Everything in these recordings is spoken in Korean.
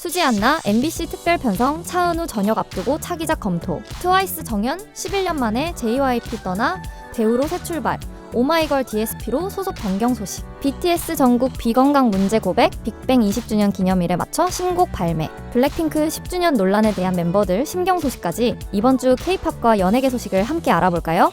수지 안나 MBC 특별 편성 차은우 전역 앞두고 차기작 검토. 트와이스 정연 11년 만에 JYP 떠나 배우로 새 출발. 오마이걸 DSP로 소속 변경 소식. BTS 전국 비건강 문제 고백. 빅뱅 20주년 기념일에 맞춰 신곡 발매. 블랙핑크 10주년 논란에 대한 멤버들 심경 소식까지 이번 주 K-팝과 연예계 소식을 함께 알아볼까요?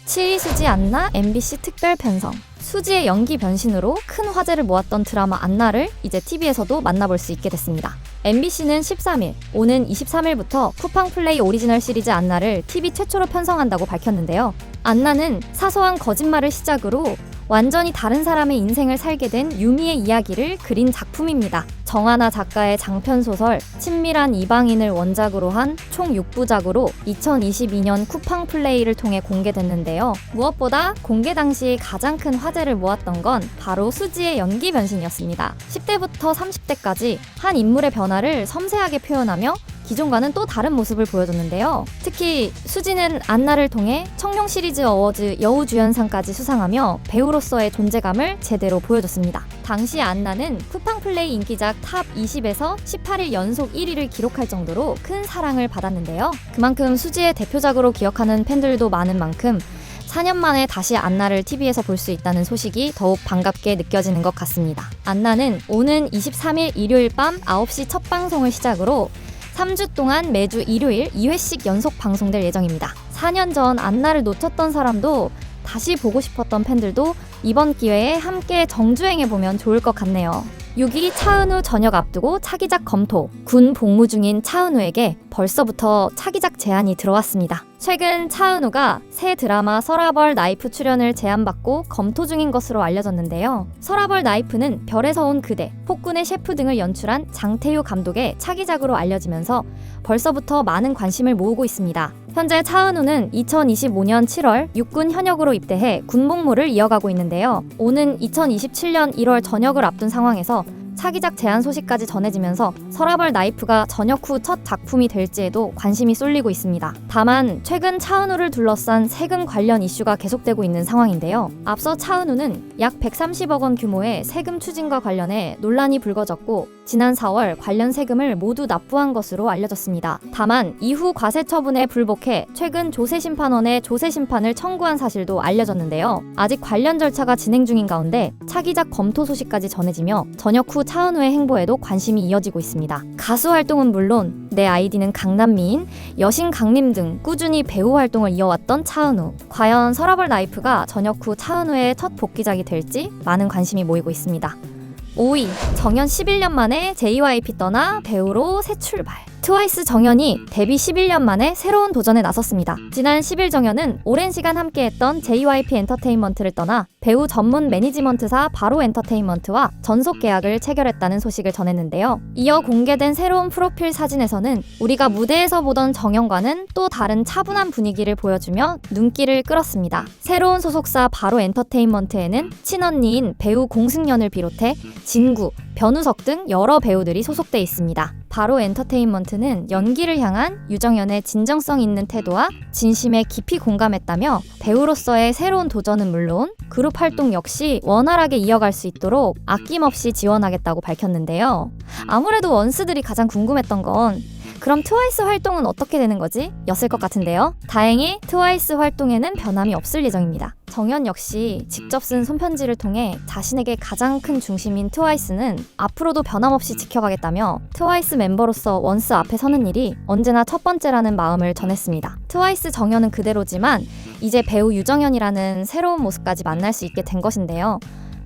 7위 수지 안나 MBC 특별 편성. 수지의 연기 변신으로 큰 화제를 모았던 드라마 안나를 이제 TV에서도 만나볼 수 있게 됐습니다. MBC는 13일, 오는 23일부터 쿠팡 플레이 오리지널 시리즈 안나를 TV 최초로 편성한다고 밝혔는데요. 안나는 사소한 거짓말을 시작으로 완전히 다른 사람의 인생을 살게 된 유미의 이야기를 그린 작품입니다. 정하나 작가의 장편소설 친밀한 이방인을 원작으로 한 총 6부작으로 2022년 쿠팡 플레이를 통해 공개됐는데요. 무엇보다 공개 당시 가장 큰 화제를 모았던 건 바로 수지의 연기 변신이었습니다. 10대부터 30대까지 한 인물의 변화를 섬세하게 표현하며 기존과는 또 다른 모습을 보여줬는데요. 특히 수지는 안나를 통해 청룡 시리즈 어워즈 여우주연상까지 수상하며 배우로서의 존재감을 제대로 보여줬습니다. 당시 안나는 쿠팡 플레이 인기작 탑 20에서 18일 연속 1위를 기록할 정도로 큰 사랑을 받았는데요. 그만큼 수지의 대표작으로 기억하는 팬들도 많은 만큼 4년 만에 다시 안나를 TV에서 볼 수 있다는 소식이 더욱 반갑게 느껴지는 것 같습니다. 안나는 오는 23일 일요일 밤 9시 첫 방송을 시작으로 3주 동안 매주 일요일 2회씩 연속 방송될 예정입니다. 4년 전 안나를 놓쳤던 사람도 다시 보고 싶었던 팬들도 이번 기회에 함께 정주행해보면 좋을 것 같네요. 6위 차은우 전역 앞두고 차기작 검토. 군 복무 중인 차은우에게 벌써부터 차기작 제안이 들어왔습니다. 최근 차은우가 새 드라마 서라벌 나이프 출연을 제안받고 검토 중인 것으로 알려졌는데요. 서라벌 나이프는 별에서 온 그대, 폭군의 셰프 등을 연출한 장태효 감독의 차기작으로 알려지면서 벌써부터 많은 관심을 모으고 있습니다. 현재 차은우는 2025년 7월 육군 현역으로 입대해 군복무를 이어가고 있는데요. 오는 2027년 1월 전역을 앞둔 상황에서 차기작 제안 소식까지 전해지면서 서라벌 나이프가 전역 후 첫 작품이 될지에도 관심이 쏠리고 있습니다. 다만 최근 차은우를 둘러싼 세금 관련 이슈가 계속되고 있는 상황인데요. 앞서 차은우는 약 130억 원 규모의 세금 추징과 관련해 논란이 불거졌고 지난 4월 관련 세금을 모두 납부한 것으로 알려졌습니다. 다만 이후 과세 처분에 불복해 최근 조세심판원에 조세심판을 청구한 사실도 알려졌는데요. 아직 관련 절차가 진행 중인 가운데 차기작 검토 소식까지 전해지며 전역 후 차은우의 행보에도 관심이 이어지고 있습니다. 가수 활동은 물론 내 아이디는 강남미인, 여신 강림 등 꾸준히 배우 활동을 이어왔던 차은우. 과연 서라벌 나이프가 전역 후 차은우의 첫 복귀작이 될지 많은 관심이 모이고 있습니다. 5위, 정연 11년 만에 JYP 떠나 배우로 새 출발. 트와이스 정연이 데뷔 11년 만에 새로운 도전에 나섰습니다. 지난 10일 정연은 오랜 시간 함께했던 JYP 엔터테인먼트를 떠나 배우 전문 매니지먼트사 바로 엔터테인먼트와 전속 계약을 체결했다는 소식을 전했는데요. 이어 공개된 새로운 프로필 사진에서는 우리가 무대에서 보던 정연과는 또 다른 차분한 분위기를 보여주며 눈길을 끌었습니다. 새로운 소속사 바로 엔터테인먼트에는 친언니인 배우 공승연을 비롯해 진구, 변우석 등 여러 배우들이 소속돼 있습니다. 바로 엔터테인먼트는 연기를 향한 유정연의 진정성 있는 태도와 진심에 깊이 공감했다며 배우로서의 새로운 도전은 물론 그룹 활동 역시 원활하게 이어갈 수 있도록 아낌없이 지원하겠다고 밝혔는데요. 아무래도 원스들이 가장 궁금했던 건 그럼 트와이스 활동은 어떻게 되는 거지? 였을 것 같은데요. 다행히 트와이스 활동에는 변함이 없을 예정입니다. 정연 역시 직접 쓴 손편지를 통해 자신에게 가장 큰 중심인 트와이스는 앞으로도 변함없이 지켜가겠다며 트와이스 멤버로서 원스 앞에 서는 일이 언제나 첫 번째라는 마음을 전했습니다. 트와이스 정연은 그대로지만 이제 배우 유정연이라는 새로운 모습까지 만날 수 있게 된 것인데요.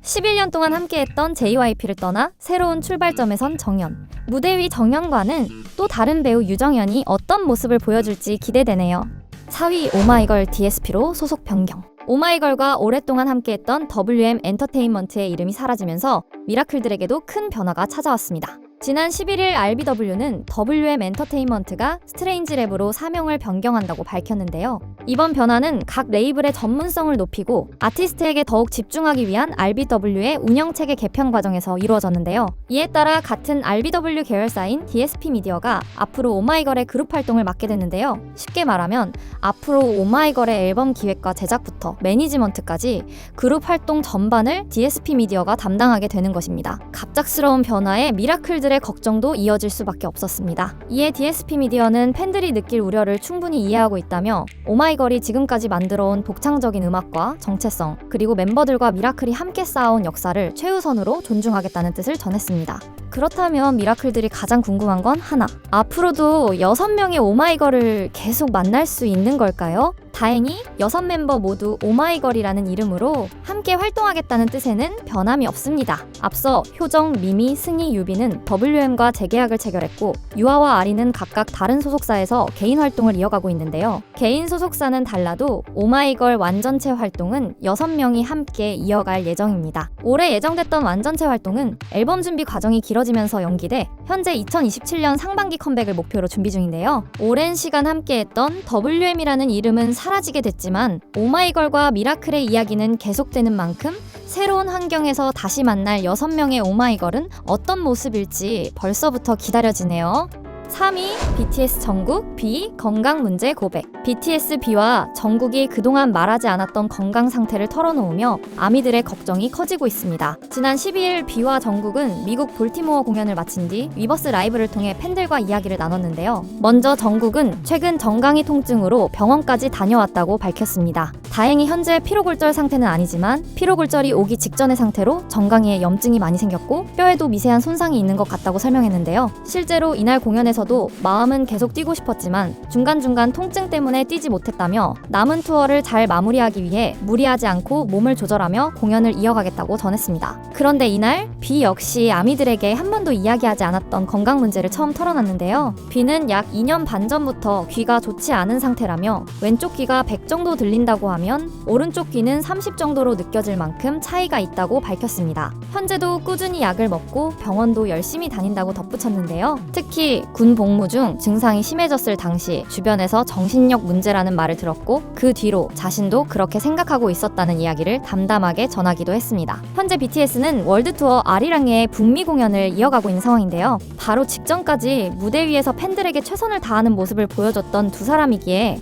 11년 동안 함께했던 JYP를 떠나 새로운 출발점에 선 정연. 무대 위 정연과는 또 다른 배우 유정연이 어떤 모습을 보여줄지 기대되네요. 4위 오마이걸 DSP로 소속 변경. 오마이걸과 오랫동안 함께했던 WM 엔터테인먼트의 이름이 사라지면서 미라클들에게도 큰 변화가 찾아왔습니다. 지난 11일 RBW는 WM 엔터테인먼트가 스트레인지랩으로 사명을 변경한다고 밝혔는데요. 이번 변화는 각 레이블의 전문성을 높이고 아티스트에게 더욱 집중하기 위한 RBW의 운영체계 개편 과정에서 이루어졌는데요. 이에 따라 같은 RBW 계열사인 DSP 미디어가 앞으로 오마이걸의 그룹 활동을 맡게 됐는데요. 쉽게 말하면 앞으로 오마이걸의 앨범 기획과 제작부터 매니지먼트까지 그룹 활동 전반을 DSP 미디어가 담당하게 되는 것입니다. 갑작스러운 변화에 미라클들의 걱정도 이어질 수밖에 없었습니다. 이에 DSP 미디어는 팬들이 느낄 우려를 충분히 이해하고 있다며 오마이걸이 지금까지 만들어온 독창적인 음악과 정체성, 그리고 멤버들과 미라클이 함께 쌓아온 역사를 최우선으로 존중하겠다는 뜻을 전했습니다. 그렇다면 미라클들이 가장 궁금한 건 하나. 앞으로도 6명의 오마이걸을 계속 만날 수 있는 걸까요? 다행히 6멤버 모두 오마이걸이라는 이름으로 함께 활동하겠다는 뜻에는 변함이 없습니다. 앞서 효정, 미미, 승희, 유비는 WM과 재계약을 체결했고 유아와 아리는 각각 다른 소속사에서 개인 활동을 이어가고 있는데요. 개인 소속사는 달라도 오마이걸 완전체 활동은 6명이 함께 이어갈 예정입니다. 올해 예정됐던 완전체 활동은 앨범 준비 과정이 길어지면서 연기돼 현재 2027년 상반기 컴백을 목표로 준비 중인데요. 오랜 시간 함께했던 WM이라는 이름은 사라지게 됐지만 오마이걸과 미라클의 이야기는 계속되는 만큼 새로운 환경에서 다시 만날 6명의 오마이걸은 어떤 모습일지 벌써부터 기다려지네요. 3위, BTS 정국, B, 건강 문제 고백. BTS B와 정국이 그동안 말하지 않았던 건강 상태를 털어놓으며 아미들의 걱정이 커지고 있습니다. 지난 12일 B와 정국은 미국 볼티모어 공연을 마친 뒤 위버스 라이브를 통해 팬들과 이야기를 나눴는데요. 먼저 정국은 최근 정강이 통증으로 병원까지 다녀왔다고 밝혔습니다. 다행히 현재 피로골절 상태는 아니지만 피로골절이 오기 직전의 상태로 정강이에 염증이 많이 생겼고 뼈에도 미세한 손상이 있는 것 같다고 설명했는데요. 실제로 이날 공연에서도 마음은 계속 뛰고 싶었지만 중간중간 통증 때문에 뛰지 못했다며 남은 투어를 잘 마무리하기 위해 무리하지 않고 몸을 조절하며 공연을 이어가겠다고 전했습니다. 그런데 이날 B 역시 아미들에게 한 번도 이야기하지 않았던 건강 문제를 처음 털어놨는데요. B는 약 2년 반 전부터 귀가 좋지 않은 상태라며 왼쪽 귀가 100 정도 들린다고 하면 오른쪽 귀는 30 정도로 느껴질 만큼 차이가 있다고 밝혔습니다. 현재도 꾸준히 약을 먹고 병원도 열심히 다닌다고 덧붙였는데요. 특히 군 복무 중 증상이 심해졌을 당시 주변에서 정신력 문제라는 말을 들었고 그 뒤로 자신도 그렇게 생각하고 있었다는 이야기를 담담하게 전하기도 했습니다. 현재 BTS는 월드투어 아리랑의 북미 공연을 이어가고 있는 상황인데요. 바로 직전까지 무대 위에서 팬들에게 최선을 다하는 모습을 보여줬던 두 사람이기에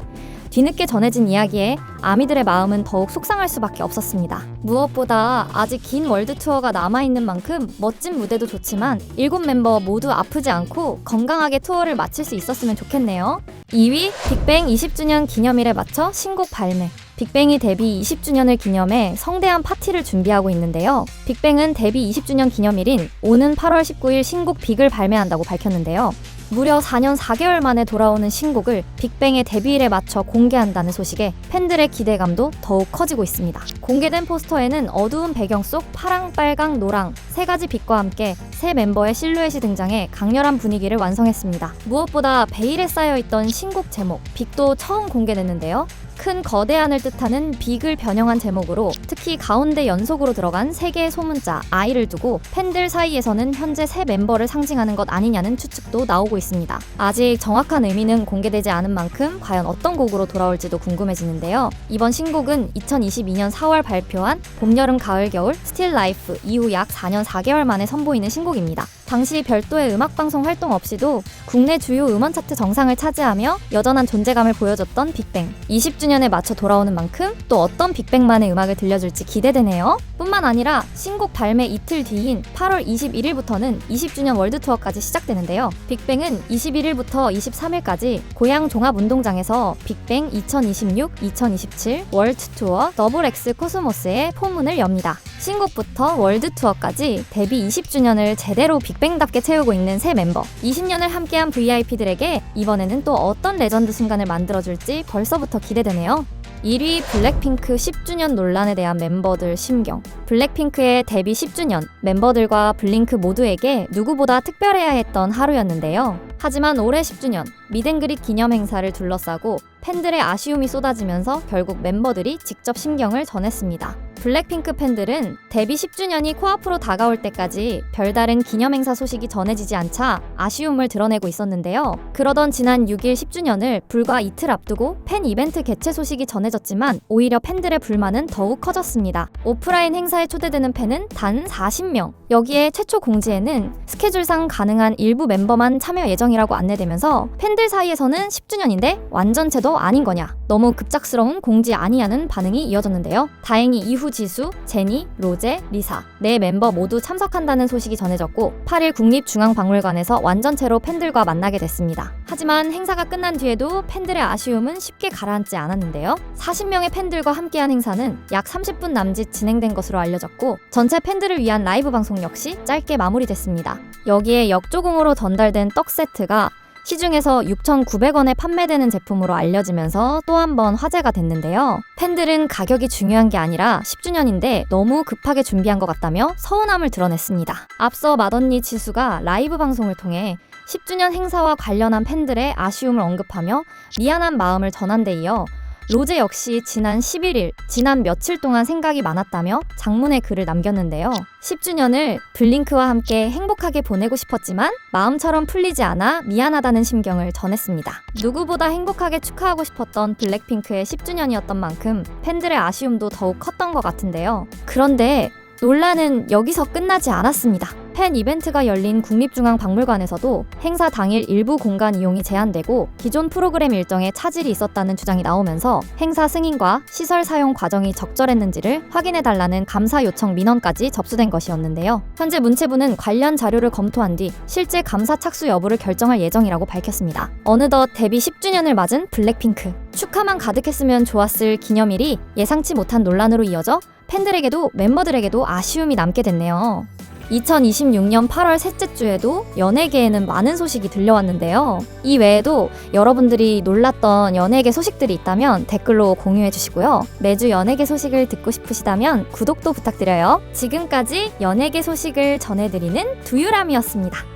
뒤늦게 전해진 이야기에 아미들의 마음은 더욱 속상할 수밖에 없었습니다. 무엇보다 아직 긴 월드투어가 남아있는 만큼 멋진 무대도 좋지만 7멤버 모두 아프지 않고 건강하게 투어를 마칠 수 있었으면 좋겠네요. 2위, 빅뱅 20주년 기념일에 맞춰 신곡 발매. 빅뱅이 데뷔 20주년을 기념해 성대한 파티를 준비하고 있는데요. 빅뱅은 데뷔 20주년 기념일인 오는 8월 19일 신곡 빅을 발매한다고 밝혔는데요. 무려 4년 4개월 만에 돌아오는 신곡을 빅뱅의 데뷔일에 맞춰 공개한다는 소식에 팬들의 기대감도 더욱 커지고 있습니다. 공개된 포스터에는 어두운 배경 속 파랑, 빨강, 노랑 세 가지 빛과 함께 새 멤버의 실루엣이 등장해 강렬한 분위기를 완성했습니다. 무엇보다 베일에 쌓여있던 신곡 제목 빅도 처음 공개됐는데요. 큰 거대한을 뜻하는 빅을 변형한 제목으로 특히 가운데 연속으로 들어간 3개의 소문자 I를 두고 팬들 사이에서는 현재 새 멤버를 상징하는 것 아니냐는 추측도 나오고 있습니다. 아직 정확한 의미는 공개되지 않은 만큼 과연 어떤 곡으로 돌아올지도 궁금해지는데요. 이번 신곡은 2022년 4월 발표한 봄, 여름, 가을, 겨울 스틸 라이프 이후 약 4년 4개월 만에 선보이는 신곡입니다. 당시 별도의 음악방송 활동 없이도 국내 주요 음원 차트 정상을 차지하며 여전한 존재감을 보여줬던 빅뱅. 20주년에 맞춰 돌아오는 만큼 또 어떤 빅뱅만의 음악을 들려줄지 기대되네요. 뿐만 아니라 신곡 발매 이틀 뒤인 8월 21일부터는 20주년 월드투어까지 시작되는데요. 빅뱅은 21일부터 23일까지 고양 종합운동장에서 빅뱅 2026-2027 월드투어 XX 코스모스의 포문을 엽니다. 신곡부터 월드투어까지 데뷔 20주년을 제대로 빅뱅답게 채우고 있는 새 멤버. 20년을 함께한 VIP들에게 이번에는 또 어떤 레전드 순간을 만들어줄지 벌써부터 기대되네요. 1위 블랙핑크 10주년 논란에 대한 멤버들 심경. 블랙핑크의 데뷔 10주년, 멤버들과 블링크 모두에게 누구보다 특별해야 했던 하루였는데요. 하지만 올해 10주년, 미드앤그릿 기념 행사를 둘러싸고 팬들의 아쉬움이 쏟아지면서 결국 멤버들이 직접 심경을 전했습니다. 블랙핑크 팬들은 데뷔 10주년이 코앞으로 다가올 때까지 별다른 기념 행사 소식이 전해지지 않자 아쉬움을 드러내고 있었는데요. 그러던 지난 6일 10주년을 불과 이틀 앞두고 팬 이벤트 개최 소식이 전해졌지만 오히려 팬들의 불만은 더욱 커졌습니다. 오프라인 행사에 초대되는 팬은 단 40명. 여기에 최초 공지에는 스케줄상 가능한 일부 멤버만 참여 예정이라고 안내되면서 팬들 사이에서는 10주년인데 완전체도 아닌 거냐, 너무 급작스러운 공지 아니냐는 반응이 이어졌는데요. 다행히 이후 지수, 제니, 로제, 리사 네 멤버 모두 참석한다는 소식이 전해졌고 8일 국립중앙박물관에서 완전체로 팬들과 만나게 됐습니다. 하지만 행사가 끝난 뒤에도 팬들의 아쉬움은 쉽게 가라앉지 않았는데요. 40명의 팬들과 함께한 행사는 약 30분 남짓 진행된 것으로 알려졌고 전체 팬들을 위한 라이브 방송 역시 짧게 마무리됐습니다. 여기에 역조공으로 전달된 떡 세트가 시중에서 6,900원에 판매되는 제품으로 알려지면서 또 한 번 화제가 됐는데요. 팬들은 가격이 중요한 게 아니라 10주년인데 너무 급하게 준비한 것 같다며 서운함을 드러냈습니다. 앞서 맏언니 지수가 라이브 방송을 통해 10주년 행사와 관련한 팬들의 아쉬움을 언급하며 미안한 마음을 전한 데 이어 로제 역시 지난 11일, 지난 며칠 동안 생각이 많았다며 장문의 글을 남겼는데요. 10주년을 블링크와 함께 행복하게 보내고 싶었지만 마음처럼 풀리지 않아 미안하다는 심경을 전했습니다. 누구보다 행복하게 축하하고 싶었던 블랙핑크의 10주년이었던 만큼 팬들의 아쉬움도 더욱 컸던 것 같은데요. 그런데 논란은 여기서 끝나지 않았습니다. 팬 이벤트가 열린 국립중앙박물관에서도 행사 당일 일부 공간 이용이 제한되고 기존 프로그램 일정에 차질이 있었다는 주장이 나오면서 행사 승인과 시설 사용 과정이 적절했는지를 확인해달라는 감사 요청 민원까지 접수된 것이었는데요. 현재 문체부는 관련 자료를 검토한 뒤 실제 감사 착수 여부를 결정할 예정이라고 밝혔습니다. 어느덧 데뷔 10주년을 맞은 블랙핑크. 축하만 가득했으면 좋았을 기념일이 예상치 못한 논란으로 이어져 팬들에게도 멤버들에게도 아쉬움이 남게 됐네요. 2026년 8월 셋째 주에도 연예계에는 많은 소식이 들려왔는데요. 이 외에도 여러분들이 놀랐던 연예계 소식들이 있다면 댓글로 공유해 주시고요. 매주 연예계 소식을 듣고 싶으시다면 구독도 부탁드려요. 지금까지 연예계 소식을 전해드리는 두유람이었습니다.